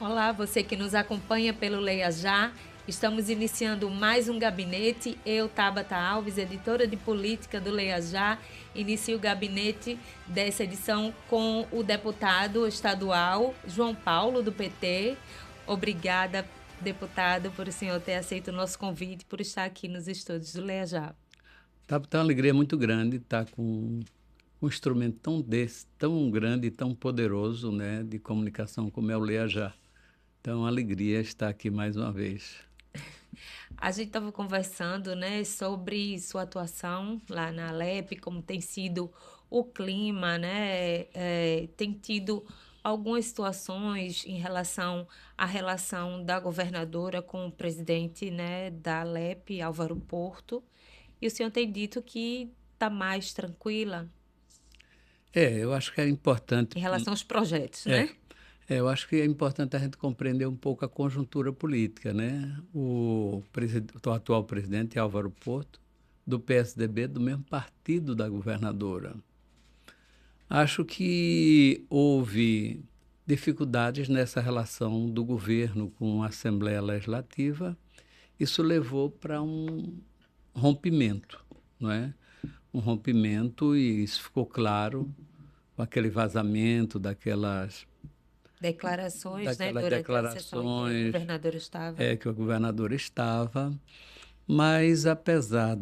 Olá, você que nos acompanha pelo Leia Já. Estamos iniciando mais um gabinete. Eu, Tabata Alves, editora de política do Leia Já, inicio o gabinete dessa edição com o deputado estadual João Paulo, do PT. Obrigada, deputado, por o senhor ter aceito o nosso convite, por estar aqui nos estúdios do Leia Já. Tá uma alegria muito grande estar com um instrumento tão grande e tão poderoso, né, de comunicação como é o Leia Já. Então, é uma alegria estar aqui mais uma vez. A gente estava conversando, né, sobre sua atuação lá na Alep, como tem sido o clima, né? Tem tido algumas situações em relação à relação da governadora com o presidente, né, da Alep, Álvaro Porto. E o senhor tem dito que está mais tranquila Eu acho que é importante, em relação aos projetos, é, né? eu acho que é importante a gente compreender um pouco a conjuntura política, né? O atual presidente Álvaro Porto, do PSDB, do mesmo partido da governadora. Acho que houve dificuldades nessa relação do governo com a Assembleia Legislativa. Isso levou para um rompimento, não é? Um rompimento, e isso ficou claro com aquele vazamento Declarações, né, daquelas durante a sessão em que a declarações governadora estava. que o governador estava. Mas, apesar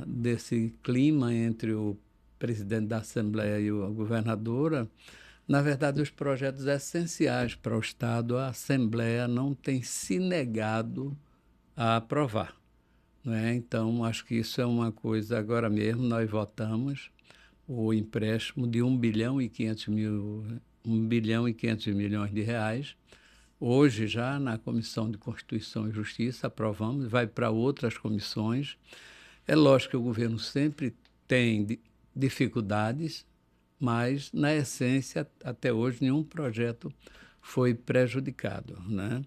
desse clima entre o presidente da Assembleia e a governadora, na verdade, os projetos essenciais para o Estado, a Assembleia não tem se negado a aprovar. Não é? Então, acho que isso é uma coisa. Agora mesmo nós votamos o empréstimo de 1 bilhão e 500 milhões de reais. Hoje, já na Comissão de Constituição e Justiça, aprovamos, vai para outras comissões. É lógico que o governo sempre tem dificuldades, mas, na essência, até hoje, nenhum projeto foi prejudicado, né?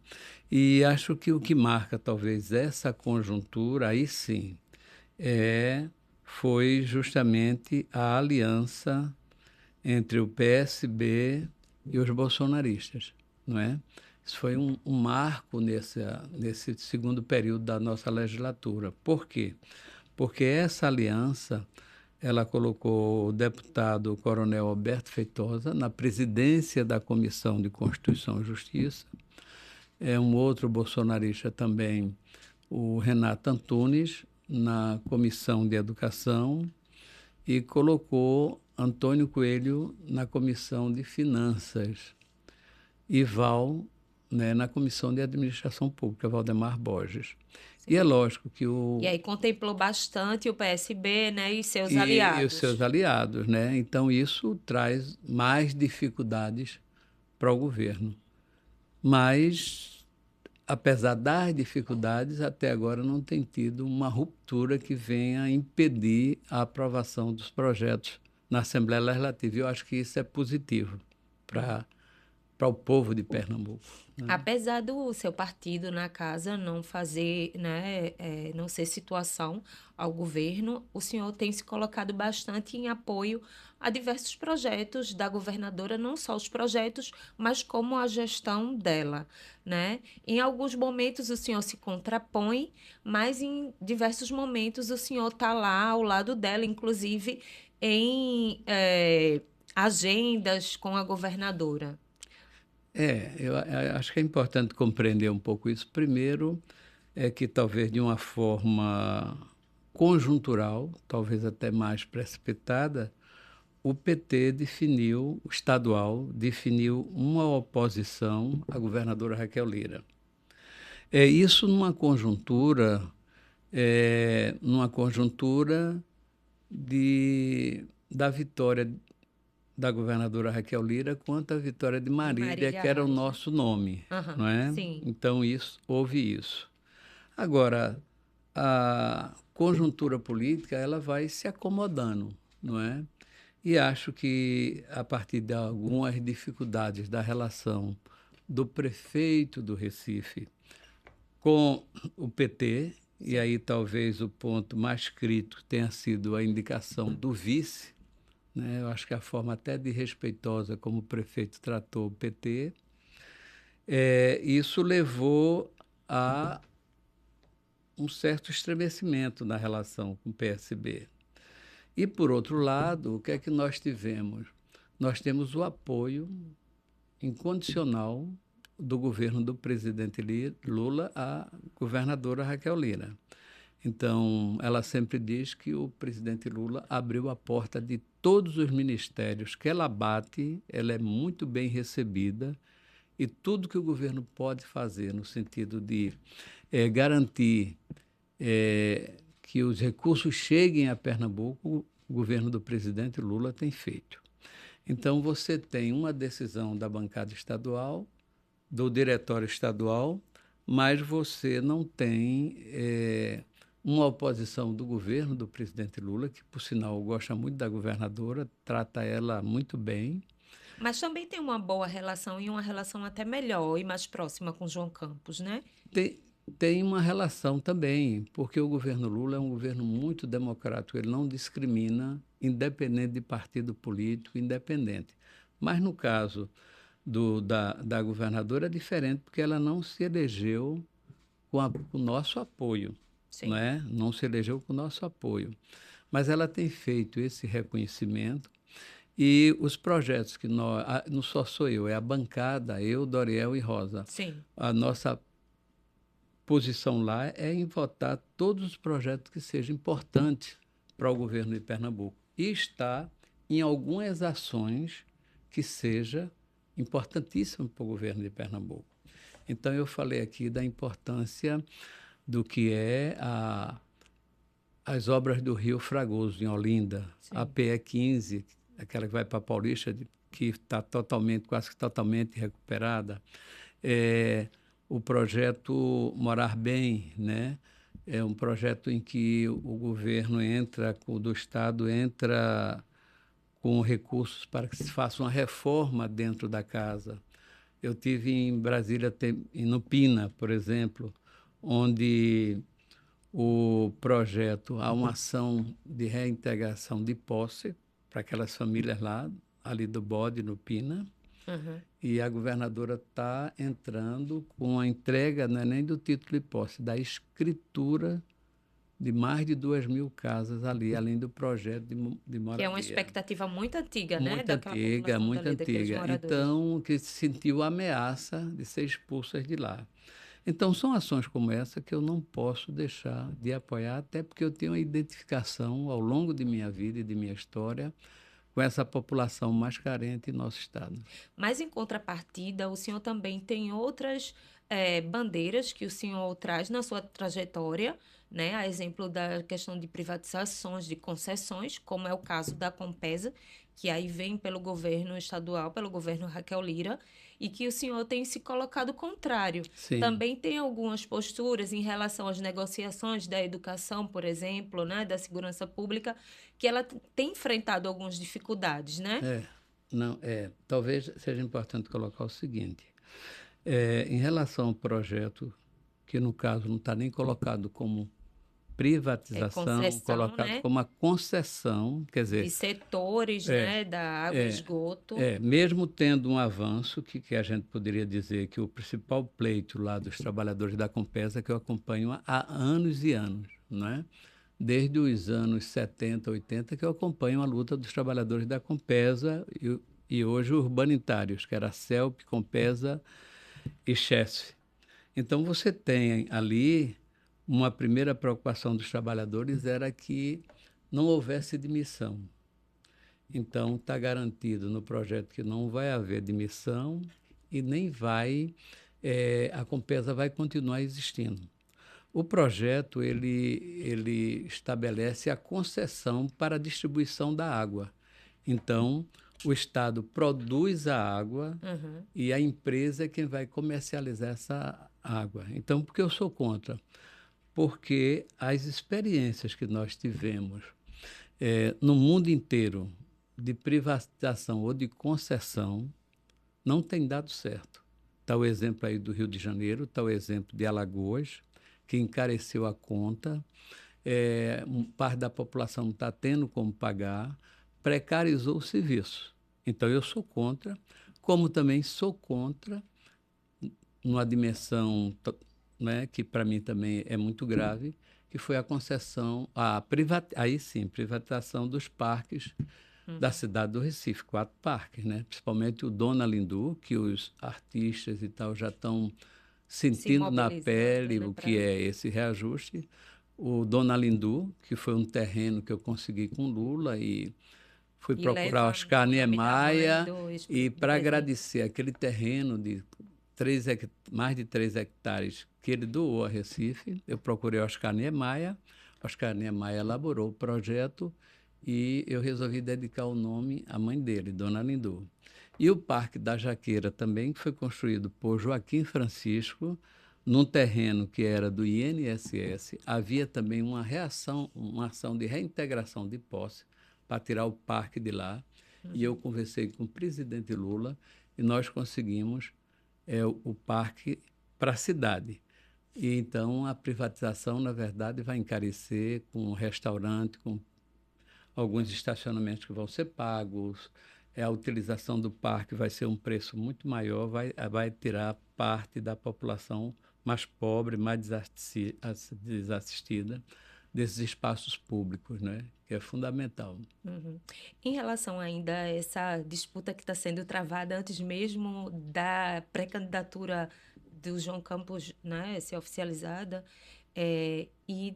E acho que o que marca, talvez, essa conjuntura, aí sim, foi justamente a aliança entre o PSB e os bolsonaristas, não é? Isso foi um marco nesse segundo período da nossa legislatura. Por quê? Porque essa aliança ela colocou o deputado Coronel Alberto Feitosa na presidência da Comissão de Constituição e Justiça. Um outro bolsonarista também, o Renato Antunes, na Comissão de Educação, e colocou Antônio Coelho na Comissão de Finanças e né, na Comissão de Administração Pública, Valdemar Borges. E é Sim. lógico que E aí contemplou bastante o PSB, né, e seus e os seus aliados. aliados, né? Então isso traz mais dificuldades para o governo. Mas, apesar das dificuldades, até agora não tem tido uma ruptura que venha impedir a aprovação dos projetos na Assembleia Legislativa. Eu acho que isso é positivo para o povo de Pernambuco, né? Apesar do seu partido na casa não fazer, né, não ser situação ao governo, o senhor tem se colocado bastante em apoio a diversos projetos da governadora, não só os projetos, mas como a gestão dela, né? Em alguns momentos o senhor se contrapõe, mas em diversos momentos o senhor está lá ao lado dela, inclusive em agendas com a governadora. Eu acho que é importante compreender um pouco isso. Primeiro, é que talvez de uma forma conjuntural, talvez até mais precipitada, o PT definiu, o estadual, definiu uma oposição à governadora Raquel Lira. Isso numa conjuntura da vitória da governadora Raquel Lira quanto à vitória de De Marília, Marília que era o Reis, né? nosso nome, Aham, não é? sim. Então, houve isso. Agora, a conjuntura política ela vai se acomodando, não é? E acho que, a partir de algumas dificuldades da relação do prefeito do Recife com o PT, e Sim. aí talvez o ponto mais crítico tenha sido a indicação do vice, né? Eu acho que a forma até desrespeitosa como o prefeito tratou o PT. Isso levou a um certo estremecimento na relação com o PSB. E, por outro lado, o que é que nós tivemos? Nós temos o apoio incondicional do governo do presidente Lula à governadora Raquel Lira. Então, ela sempre diz que o presidente Lula abriu a porta de todos os ministérios que ela bate, ela é muito bem recebida, e tudo que o governo pode fazer no sentido de garantir que os recursos cheguem a Pernambuco, o governo do presidente Lula tem feito. Então, você tem uma decisão da bancada estadual, do diretório estadual, mas você não tem uma oposição do governo do presidente Lula, que, por sinal, gosta muito da governadora, trata ela muito bem. Mas também tem uma boa relação e uma relação até melhor e mais próxima com João Campos, né? Tem uma relação também, porque o governo Lula é um governo muito democrático, ele não discrimina, independente de partido político, independente. Mas no caso da governadora é diferente, porque ela não se elegeu com o nosso apoio, não Sim. é? Não se elegeu com o nosso apoio. Mas ela tem feito esse reconhecimento e os projetos que não só sou eu, é a bancada, eu, Doriel e Rosa. Sim. A nossa posição lá é em votar todos os projetos que sejam importantes para o governo de Pernambuco e está em algumas ações que seja importantíssimo para o governo de Pernambuco. Então, eu falei aqui da importância do que as obras do Rio Fragoso, em Olinda, a Sim. PE 15, aquela que vai para Paulista, que está quase que totalmente recuperada, o projeto Morar Bem, né? É um projeto em que o governo do Estado entra com recursos para que se faça uma reforma dentro da casa. Eu tive em Brasília, no Pina, por exemplo, onde o projeto há uma ação de reintegração de posse para aquelas famílias lá, ali do Bode, no Pina, Uhum. e a governadora está entrando com a entrega, não é nem do título de posse, da escritura de mais de 2.000 casas ali, além do projeto de Que é uma moradia. expectativa muito antiga, né? Muito Daquela antiga, população muito dali, daqueles antiga. moradores. Então, que sentiu a ameaça de ser expulsas de lá. Então, são ações como essa que eu não posso deixar de apoiar, até porque eu tenho uma identificação ao longo de minha vida e de minha história com essa população mais carente em nosso estado. Mas, em contrapartida, o senhor também tem outras bandeiras que o senhor traz na sua trajetória, né? A exemplo da questão de privatizações, de concessões, como é o caso da Compesa, que aí vem pelo governo estadual, pelo governo Raquel Lira, e que o senhor tem se colocado contrário. Sim, Também tem algumas posturas em relação às negociações da educação, por exemplo, né? Da segurança pública, que ela tem enfrentado algumas dificuldades, né? é. Não, talvez seja importante colocar o seguinte: em relação ao projeto, que no caso não está nem colocado como É privatização, concessão, colocado né? como uma concessão, quer De dizer, setores, é, né? Da água e é, esgoto. mesmo tendo um avanço, que a gente poderia dizer que o principal pleito lá dos trabalhadores da Compesa, que eu acompanho há anos e anos, não é? Desde os anos 70, 80, que eu acompanho a luta dos trabalhadores da Compesa e hoje urbanitários, que era a CELP, Compesa e Chesf. Então, você tem ali uma primeira preocupação dos trabalhadores era que não houvesse demissão. Então, está garantido no projeto que não vai haver demissão e nem a Compesa vai continuar existindo. O projeto ele estabelece a concessão para a distribuição da água. Então, o Estado produz a água Uhum. e a empresa é quem vai comercializar essa água. Então, por que eu sou contra? Porque as experiências que nós tivemos no mundo inteiro de privatização ou de concessão não tem dado certo. Está o exemplo aí do Rio de Janeiro, está o exemplo de Alagoas, que encareceu a conta, parte da população não está tendo como pagar, precarizou o serviço. Então, eu sou contra, como também sou contra numa dimensão, né, que para mim também é muito grave, que foi a concessão, aí sim, privatização dos parques da cidade do Recife, 4 parques, né? Principalmente o Dona Lindu, que os artistas e tal já estão Se sentindo na mobilizando, pele né, o para que é esse reajuste. O Dona Lindu, que foi um terreno que eu consegui com Lula e fui e procurar leva Oscar o nome da mãe Niemeyer e do para presidente. agradecer aquele terreno de mais de 3 hectares que ele doou a Recife, eu procurei Oscar Niemeyer. Oscar Niemeyer elaborou o projeto e eu resolvi dedicar o nome à mãe dele, Dona Lindu. E o Parque da Jaqueira também, que foi construído por Joaquim Francisco, num terreno que era do INSS, havia também uma ação de reintegração de posse para tirar o parque de lá. E eu conversei com o presidente Lula e nós conseguimos o parque para a cidade. E então a privatização, na verdade, vai encarecer com restaurante, com alguns estacionamentos que vão ser pagos, a utilização do parque vai ser um preço muito maior, vai tirar parte da população mais pobre, mais desassistida desses espaços públicos, né? Que é fundamental. Uhum. Em relação ainda a essa disputa que está sendo travada antes mesmo da pré-candidatura do João Campos, né, ser oficializada, e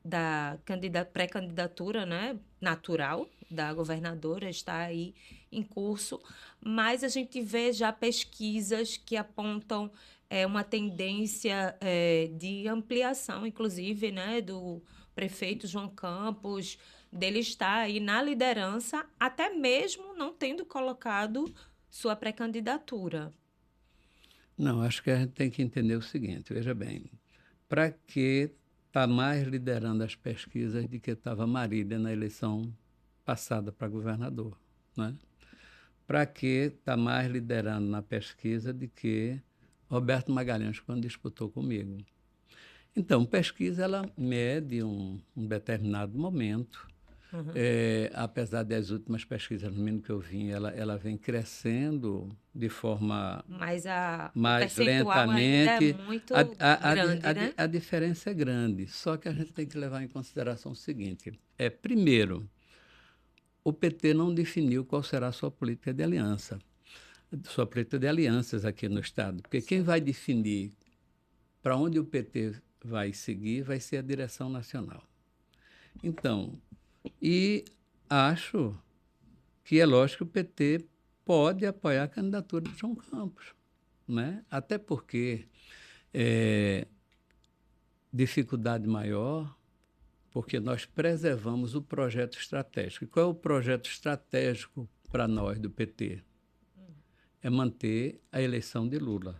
da pré-candidatura, né, natural da governadora está aí em curso, mas a gente vê já pesquisas que apontam uma tendência de ampliação, inclusive, né, do prefeito João Campos, dele estar aí na liderança, até mesmo não tendo colocado sua pré-candidatura. Não, acho que a gente tem que entender o seguinte, veja bem, para que está mais liderando as pesquisas de que estava Marília na eleição passada para governador, né? Para que está mais liderando na pesquisa de que Roberto Magalhães, quando disputou comigo. Então, pesquisa, ela mede um determinado momento. Uhum. Apesar das últimas pesquisas, no mínimo que eu vi, ela vem crescendo de forma Mas o mais percentual ainda é lentamente. muito grande, né? A diferença é grande, só que a gente tem que levar em consideração o seguinte: primeiro, o PT não definiu qual será a sua política de aliança, sua política de alianças aqui no Estado, porque quem vai definir para onde o PT vai seguir vai ser a direção nacional. Então, e acho que é lógico que o PT pode apoiar a candidatura de João Campos, né? Até porque dificuldade maior, porque nós preservamos o projeto estratégico. E qual é o projeto estratégico para nós do PT? É manter a eleição de Lula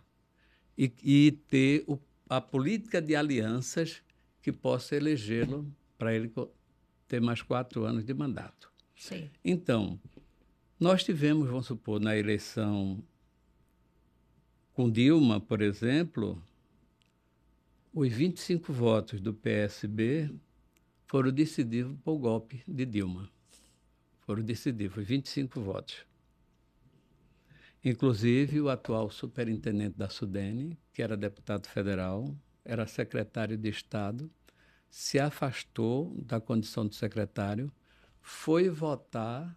e ter a política de alianças que possa elegê-lo para ele ter mais 4 anos de mandato. Sim. Então, nós tivemos, vamos supor, na eleição com Dilma, por exemplo, os 25 votos do PSB foram decisivos para o golpe de Dilma. Foram decisivos, 25 votos. Inclusive, o atual superintendente da SUDENE, que era deputado federal, era secretário de Estado, se afastou da condição de secretário, foi votar,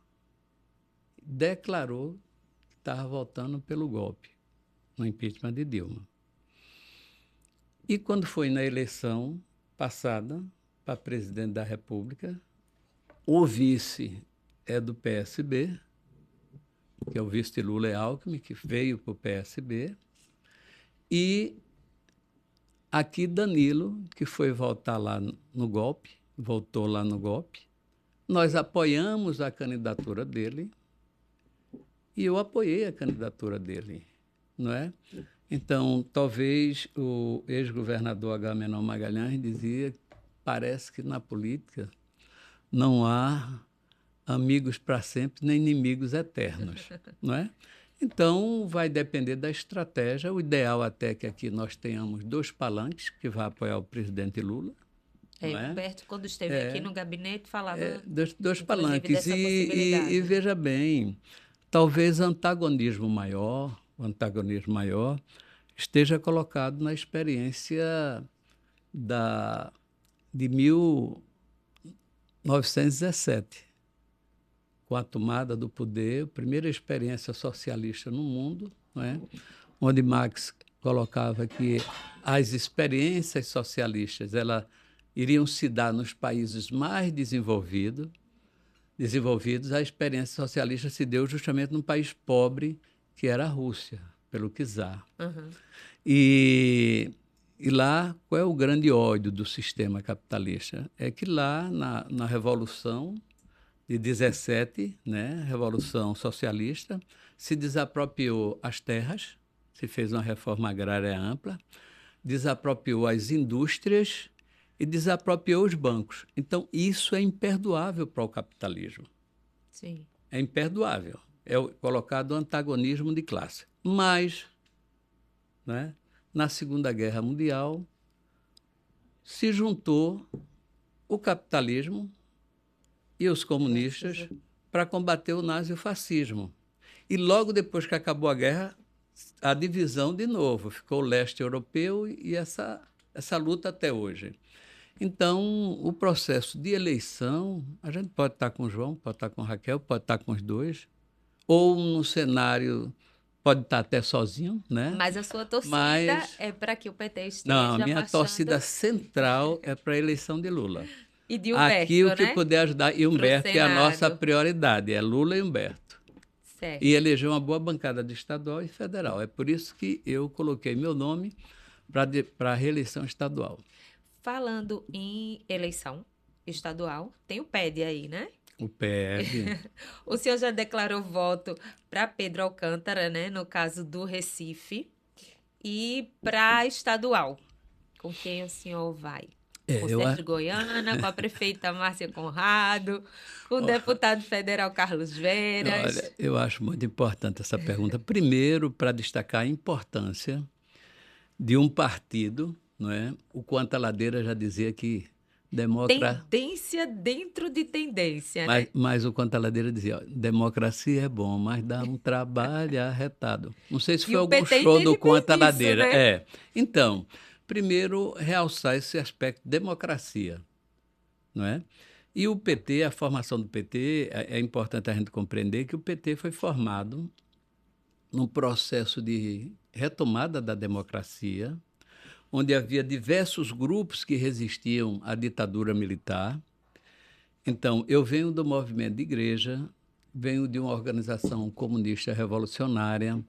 declarou que estava votando pelo golpe, no impeachment de Dilma. E quando foi na eleição passada para presidente da República, o vice é do PSB, que é o vice de Lula, Alckmin, que veio para o PSB, e aqui Danilo, que foi votar lá no golpe, voltou lá no golpe. Nós apoiamos a candidatura dele e eu apoiei a candidatura dele, não é? Então, talvez o ex-governador Agamenon Magalhães dizia, parece que na política não há amigos para sempre nem inimigos eternos, não é? Então, vai depender da estratégia. O ideal até que aqui nós tenhamos 2 palanques que vão apoiar o presidente Lula. Não é? Roberto, quando esteve aqui no gabinete, falava, Dois inclusive, palanques. dessa possibilidade. E veja bem, talvez o antagonismo maior esteja colocado na experiência de 1917, com a tomada do poder, a primeira experiência socialista no mundo, não é? Onde Marx colocava que as experiências socialistas iriam se dar nos países mais desenvolvidos, a experiência socialista se deu justamente num país pobre, que era a Rússia, pelo czar. Uhum. E lá, qual é o grande ódio do sistema capitalista? É que lá, na Revolução de 17, né, Revolução Socialista, se desapropriou as terras, se fez uma reforma agrária ampla, desapropriou as indústrias e desapropriou os bancos. Então, isso é imperdoável para o capitalismo. Sim. É imperdoável. É colocado o antagonismo de classe. Mas, né, na Segunda Guerra Mundial, se juntou o capitalismo e os comunistas para combater o nazifascismo. E logo depois que acabou a guerra, a divisão de novo. Ficou o leste europeu e essa luta até hoje. Então, o processo de eleição, a gente pode estar com o João, pode estar com a Raquel, pode estar com os dois, ou no cenário, pode estar até sozinho, né? Mas a sua torcida é para que o PT esteja Não, a minha marchando... torcida central é para a eleição de Lula. E de Humberto, aqui o que né? puder ajudar, e Humberto é a nossa prioridade, é Lula e Humberto. Certo. E eleger uma boa bancada de estadual e federal. É por isso que eu coloquei meu nome para a reeleição estadual. Falando em eleição estadual, tem o PED aí, né? O PED. O senhor já declarou voto para Pedro Alcântara, né? No caso do Recife. E para estadual, com quem o senhor vai? Com o Sérgio Goiana, com a prefeita Márcia Conrado, com o deputado federal Carlos Veras. Olha, eu acho muito importante essa pergunta. Primeiro, para destacar a importância de um partido, não é? O Quanta Ladeira já dizia que tendência dentro de tendência, né? Né? Mas o Quanta Ladeira dizia, ó, democracia é bom, mas dá um trabalho arretado. Não sei se foi algum show do Quanta Ladeira. Né? Então, primeiro, realçar esse aspecto de democracia, não é? E o PT, a formação do PT, é importante a gente compreender que o PT foi formado num processo de retomada da democracia, onde havia diversos grupos que resistiam à ditadura militar. Então, eu venho do movimento de igreja, venho de uma organização comunista revolucionária,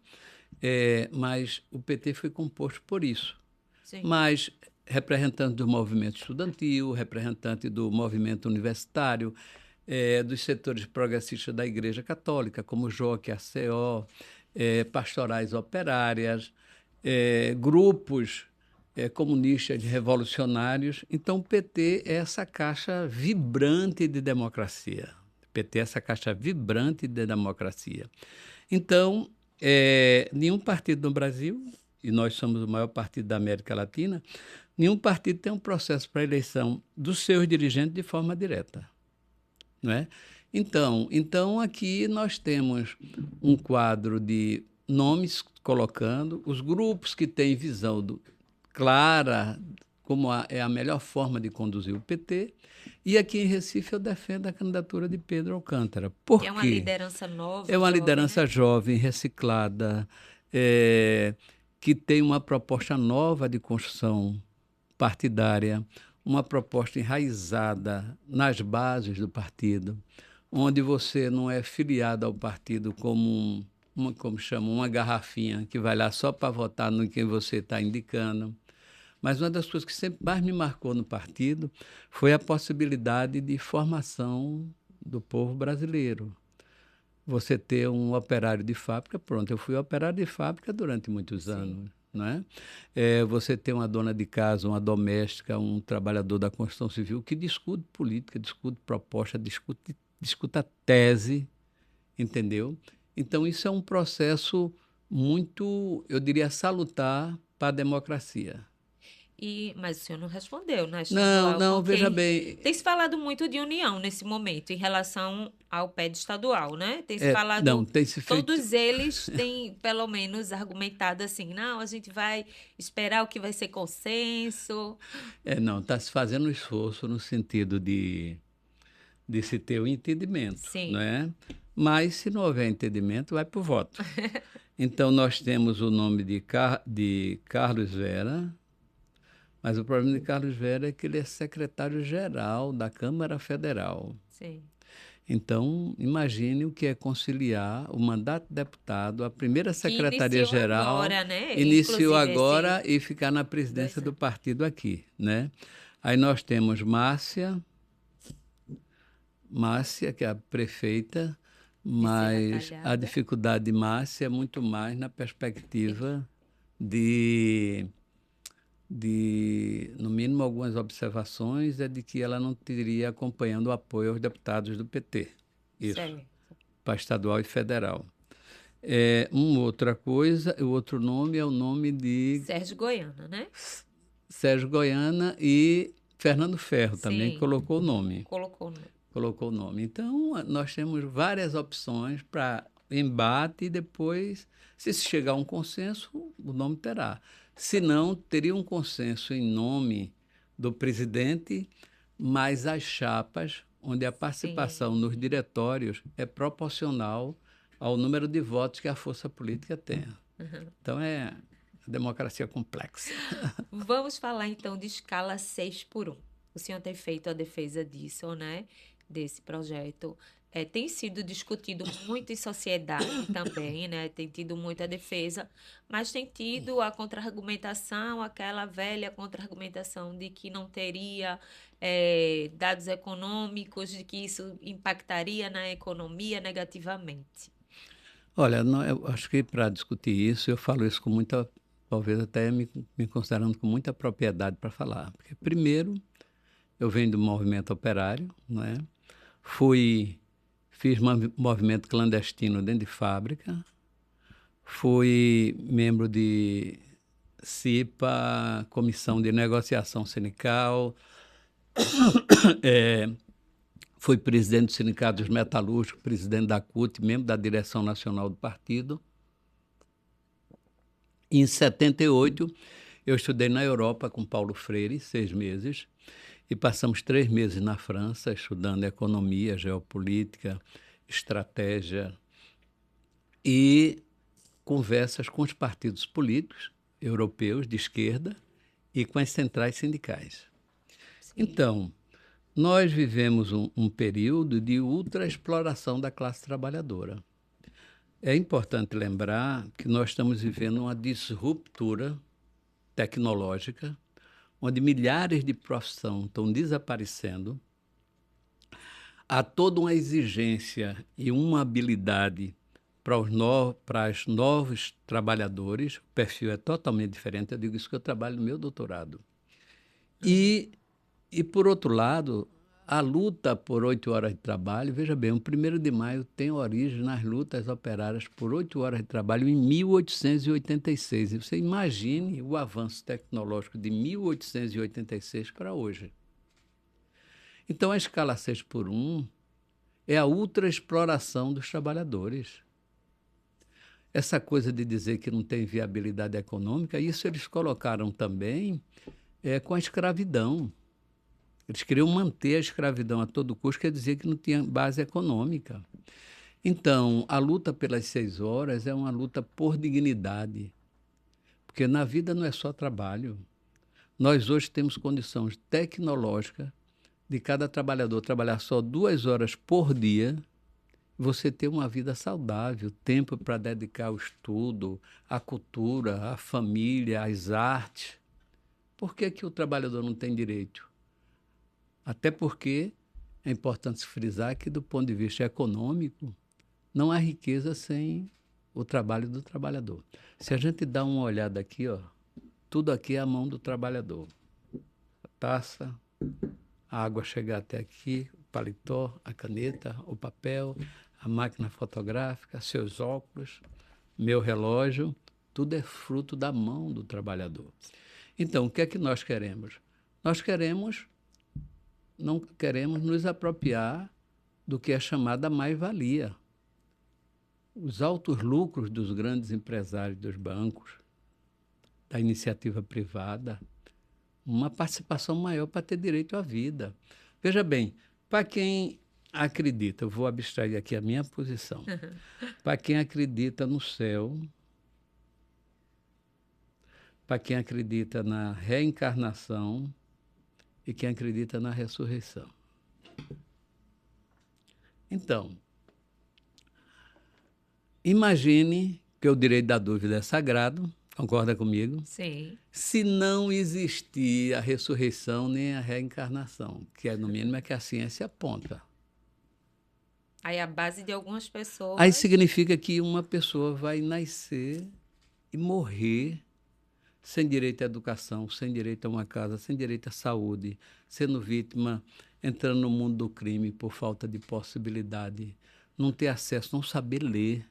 mas o PT foi composto por isso. Sim. Mas representante do movimento estudantil, representante do movimento universitário, dos setores progressistas da Igreja Católica, como JOC, ACO, pastorais operárias, grupos comunistas revolucionários. Então, o PT é essa caixa vibrante de democracia. O PT é essa caixa vibrante de democracia. Então, nenhum partido no Brasil, e nós somos o maior partido da América Latina, nenhum partido tem um processo para a eleição dos seus dirigentes de forma direta, não é? Então, aqui nós temos um quadro de nomes colocando, os grupos que têm visão clara, como é a melhor forma de conduzir o PT, e aqui em Recife eu defendo a candidatura de Pedro Alcântara. Por quê? É uma liderança nova. É uma liderança jovem, reciclada, que tem uma proposta nova de construção partidária, uma proposta enraizada nas bases do partido, onde você não é filiado ao partido como uma garrafinha que vai lá só para votar no quem você está indicando. Mas uma das coisas que sempre mais me marcou no partido foi a possibilidade de formação do povo brasileiro. Você ter um operário de fábrica, pronto, eu fui operário de fábrica durante muitos anos. Não é? Você ter uma dona de casa, uma doméstica, um trabalhador da construção civil que discute política, discute proposta, discuta tese, entendeu? Então, isso é um processo muito, eu diria, salutar para a democracia. Mas o senhor não respondeu, né? Não, Estadual não, com veja quem? bem, Tem se falado muito de união nesse momento em relação ao PED estadual, né? Tem se falado, não, tem se feito. todos eles têm pelo menos argumentado assim, não, a gente vai esperar o que vai ser consenso. Não, está se fazendo um esforço no sentido de se ter o entendimento, não Sim, é? Mas se não houver entendimento, vai para o voto. Então, nós temos o nome de Carlos Vera, mas o problema de Carlos Vera é que ele é secretário-geral da Câmara Federal. sim. Então, imagine o que é conciliar o mandato de deputado, a primeira Que iniciou secretaria-geral agora, né? iniciou Inclusive agora esse e ficar na presidência 2 anos. do partido aqui, né? Aí nós temos Márcia, que é a prefeita, De Serra mas a Talhada. dificuldade de Márcia é muito mais na perspectiva de, no mínimo, algumas observações, é de que ela não teria acompanhando o apoio aos deputados do PT. Isso, Certo. para estadual e federal. Uma outra coisa, o outro nome é o nome de Sérgio Goiana, né? Sérgio Goiana e Fernando Ferro também Sim, colocou o nome. colocou no. Colocou o nome. Então, nós temos várias opções para embate e depois, se chegar a um consenso, o nome terá. Se não, teria um consenso em nome do presidente, mas as chapas, onde a participação Sim. nos diretórios é proporcional ao número de votos que a força política tenha. Então, é a democracia complexa. Vamos falar então de escala 6 por 1. O senhor tem feito a defesa disso, né? Desse projeto. Tem sido discutido muito em sociedade também, né? Tem tido muita defesa, mas tem tido a contra-argumentação, aquela velha contra-argumentação de que não teria dados econômicos, de que isso impactaria na economia negativamente. Olha, eu acho que para discutir isso, eu falo isso com muita, talvez até me considerando com muita propriedade para falar. Porque, primeiro, eu venho do movimento operário, não é? Fiz movimento clandestino dentro de fábrica, fui membro de CIPA, Comissão de Negociação Sindical, fui presidente do Sindicato dos Metalúrgicos, presidente da CUT, membro da direção nacional do partido. Em 78, eu estudei na Europa com Paulo Freire, 6 meses, e passamos 3 meses na França, estudando economia, geopolítica, estratégia e conversas com os partidos políticos europeus de esquerda e com as centrais sindicais. Sim, Então, nós vivemos um período de ultraexploração da classe trabalhadora. É importante lembrar que nós estamos vivendo uma disruptura tecnológica, onde milhares de profissões estão desaparecendo. Há toda uma exigência e uma habilidade para os novos trabalhadores. O perfil é totalmente diferente. Eu digo isso que eu trabalho no meu doutorado. E por outro lado, a luta por 8 horas de trabalho, veja bem, o 1º de maio tem origem nas lutas operárias por 8 horas de trabalho em 1886. E você imagine o avanço tecnológico de 1886 para hoje. Então, a escala 6 por 1 é a ultraexploração dos trabalhadores. Essa coisa de dizer que não tem viabilidade econômica, isso eles colocaram também com a escravidão. Eles queriam manter a escravidão a todo custo, quer dizer que não tinha base econômica. Então, a luta pelas 6 horas é uma luta por dignidade, porque na vida não é só trabalho. Nós hoje temos condições tecnológicas de cada trabalhador trabalhar só 2 horas por dia, você ter uma vida saudável, tempo para dedicar ao estudo, à cultura, à família, às artes. Por que que o trabalhador não tem direito? Até porque é importante frisar que, do ponto de vista econômico, não há riqueza sem o trabalho do trabalhador. Se a gente dá uma olhada aqui, ó, tudo aqui é a mão do trabalhador. A taça, a água chegar até aqui, o paletó, a caneta, o papel, a máquina fotográfica, seus óculos, meu relógio, tudo é fruto da mão do trabalhador. Então, o que é que nós queremos? Nós não queremos nos apropriar do que é chamada mais-valia. Os altos lucros dos grandes empresários dos bancos, da iniciativa privada, uma participação maior para ter direito à vida. Veja bem, para quem acredita, eu vou abstrair aqui a minha posição, para quem acredita no céu, para quem acredita na reencarnação e quem acredita na ressurreição. Então, imagine que o direito da dúvida é sagrado, concorda comigo? Sim. Se não existir a ressurreição nem a reencarnação, que é no mínimo é que a ciência aponta. Aí a base de algumas pessoas... Aí significa que uma pessoa vai nascer e morrer sem direito à educação, sem direito a uma casa, sem direito à saúde, sendo vítima, entrando no mundo do crime por falta de possibilidade, não ter acesso, não saber ler.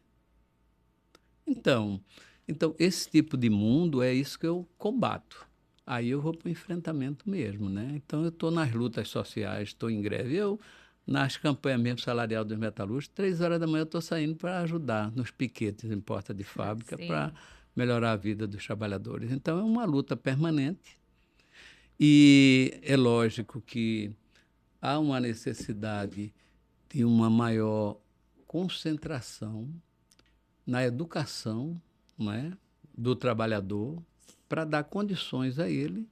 Então, esse tipo de mundo é isso que eu combato. Aí eu vou para o enfrentamento mesmo, né? Então, eu estou nas lutas sociais, estou em greve. Nas campanhas mesmo salarial dos metalúrgicos, 3 horas da manhã eu estou saindo para ajudar nos piquetes em porta de fábrica para melhorar a vida dos trabalhadores. Então, é uma luta permanente e é lógico que há uma necessidade de uma maior concentração na educação, não é, do trabalhador para dar condições a ele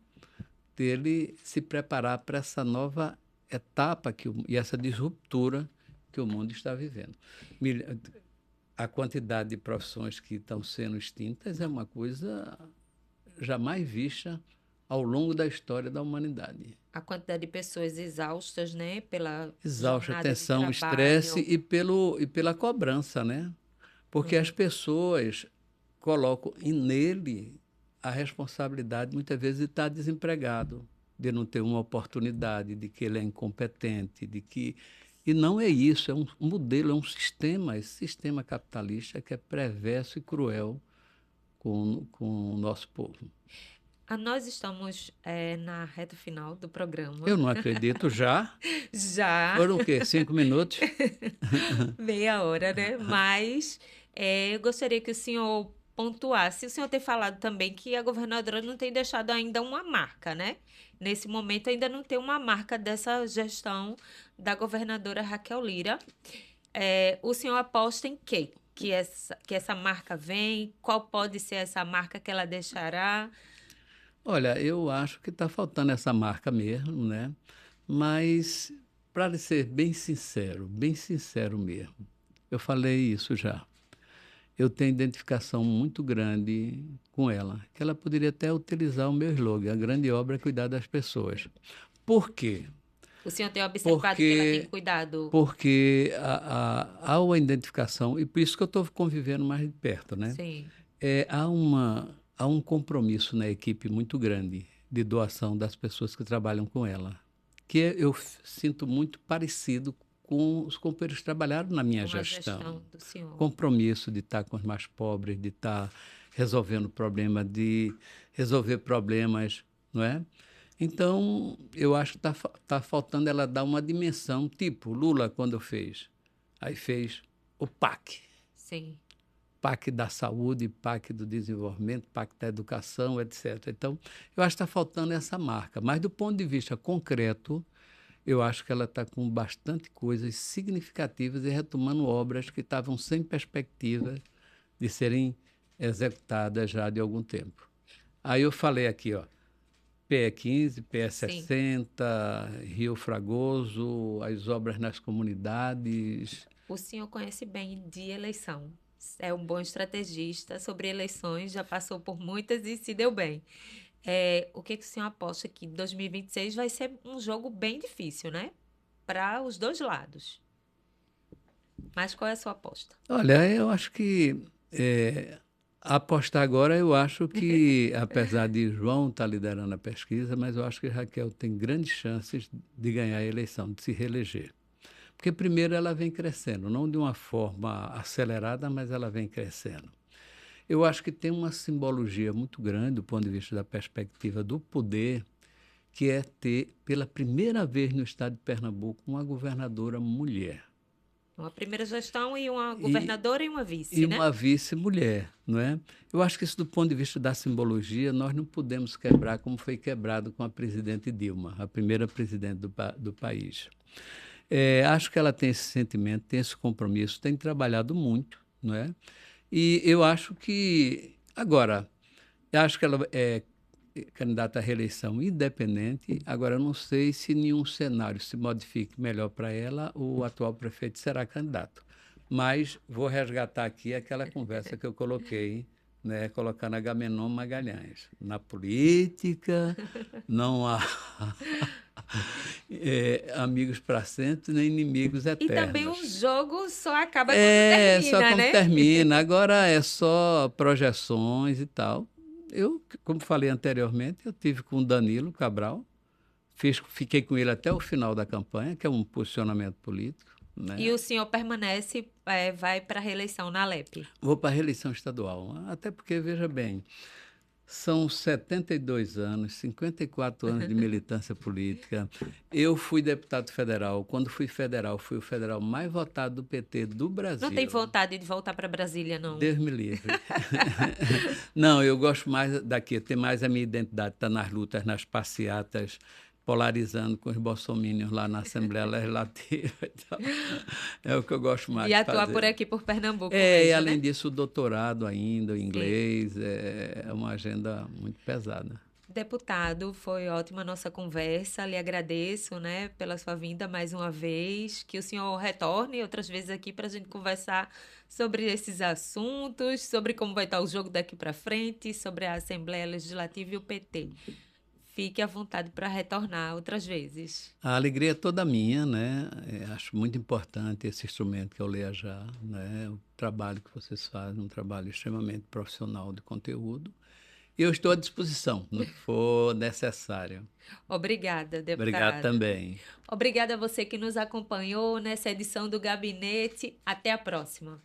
dele se preparar para essa nova etapa e essa disruptura que o mundo está vivendo. A quantidade de profissões que estão sendo extintas é uma coisa jamais vista ao longo da história da humanidade. A quantidade de pessoas exaustas, né? Exausta, tensão, estresse e pela cobrança, né? Porque as pessoas colocam nele a responsabilidade, muitas vezes, de estar desempregado, de não ter uma oportunidade, de que ele é incompetente, E não é isso, é um modelo, é um sistema, esse sistema capitalista que é perverso e cruel com o nosso povo. Nós estamos na reta final do programa. Eu não acredito, já? Já. Foram o quê? 5 minutos? Meia hora, né? Mas eu gostaria que o senhor pontuasse. O senhor tem falado também que a governadora não tem deixado ainda uma marca, né? Nesse momento ainda não tem uma marca dessa gestão da governadora Raquel Lira. O senhor aposta em quê? Que essa marca vem? Qual pode ser essa marca que ela deixará? Olha, eu acho que está faltando essa marca mesmo, né? Mas, para ser bem sincero mesmo, eu falei isso já. Eu tenho identificação muito grande com ela, que ela poderia até utilizar o meu slogan, a grande obra é cuidar das pessoas. Por quê? O senhor tem observado que ela tem cuidado? Porque há uma identificação, e por isso que eu estou convivendo mais de perto, né? Sim. Há um compromisso na equipe muito grande de doação das pessoas que trabalham com ela, que eu sinto muito parecido com os companheiros que trabalharam na minha gestão. Do senhor. Compromisso de estar com os mais pobres, de estar resolvendo problemas, de resolver problemas, não é? Então, eu acho que está faltando ela dar uma dimensão, tipo Lula, quando fez. Aí fez o PAC. Sim. PAC da saúde, PAC do desenvolvimento, PAC da educação, etc. Então, eu acho que está faltando essa marca. Mas, do ponto de vista concreto, eu acho que ela está com bastante coisas significativas e retomando obras que estavam sem perspectiva de serem executadas já de algum tempo. Aí eu falei aqui, ó, PE15, PE60, Rio Fragoso, as obras nas comunidades. O senhor conhece bem de eleição. É um bom estrategista sobre eleições, já passou por muitas e se deu bem. O que o senhor aposta que 2026 vai ser um jogo bem difícil, né? Para os dois lados. Mas qual é a sua aposta? Olha, eu acho que apostar agora, eu acho que, apesar de João estar liderando a pesquisa, mas eu acho que Raquel tem grandes chances de ganhar a eleição, de se reeleger. Porque, primeiro, ela vem crescendo, não de uma forma acelerada, mas ela vem crescendo. Eu acho que tem uma simbologia muito grande do ponto de vista da perspectiva do poder, que é ter, pela primeira vez no estado de Pernambuco, uma governadora mulher. Uma primeira gestão e uma E, governadora e uma e vice, né? uma vice-mulher, não é? Eu acho que isso, do ponto de vista da simbologia, nós não podemos quebrar como foi quebrado com a presidente Dilma, a primeira presidente do país. Acho que ela tem esse sentimento, tem esse compromisso, tem trabalhado muito, não é? E eu acho que, agora, eu acho que ela é candidata à reeleição independente. Agora, eu não sei se nenhum cenário se modifique melhor para ela, o atual prefeito será candidato. Mas vou resgatar aqui aquela conversa que eu coloquei, né, colocando Agamenon Magalhães. Na política não há amigos para sempre, nem inimigos E também o eternos. jogo só acaba quando Só termina, quando né? termina. Agora é só projeções e tal. Eu, como falei anteriormente, eu tive com o Danilo Cabral, fiquei com ele até o final da campanha, que é um posicionamento político, E né? o senhor permanece, vai para a reeleição na Alep. Vou para a reeleição estadual, até porque, veja bem, são 72 anos, 54 anos de militância política. Eu fui deputado federal. Quando fui federal, fui o federal mais votado do PT do Não tem Brasil. vontade de voltar para Brasília, não? Deus me livre. Não, eu gosto mais daqui, tem mais a minha identidade, está nas lutas, nas passeatas, polarizando com os bolsominions lá na Assembleia Legislativa e tal. É o que eu gosto mais De de atuar por fazer. aqui, por Pernambuco E mesmo, além né? disso, o doutorado ainda, o Sim. inglês, é uma agenda muito pesada. Deputado, foi ótima a nossa conversa. Lhe agradeço, né, pela sua vinda mais uma vez. Que o senhor retorne outras vezes aqui para a gente conversar sobre esses assuntos, sobre como vai estar o jogo daqui para frente, sobre a Assembleia Legislativa e o PT. Fique à vontade para retornar outras vezes. A alegria é toda minha, né? Acho muito importante esse instrumento que é o Leia Já, né? O trabalho que vocês fazem, um trabalho extremamente profissional de conteúdo. E eu estou à disposição, no que for necessário. Obrigada, Obrigado deputado. também. Obrigada a você que nos acompanhou nessa edição do Gabinete. Até a próxima.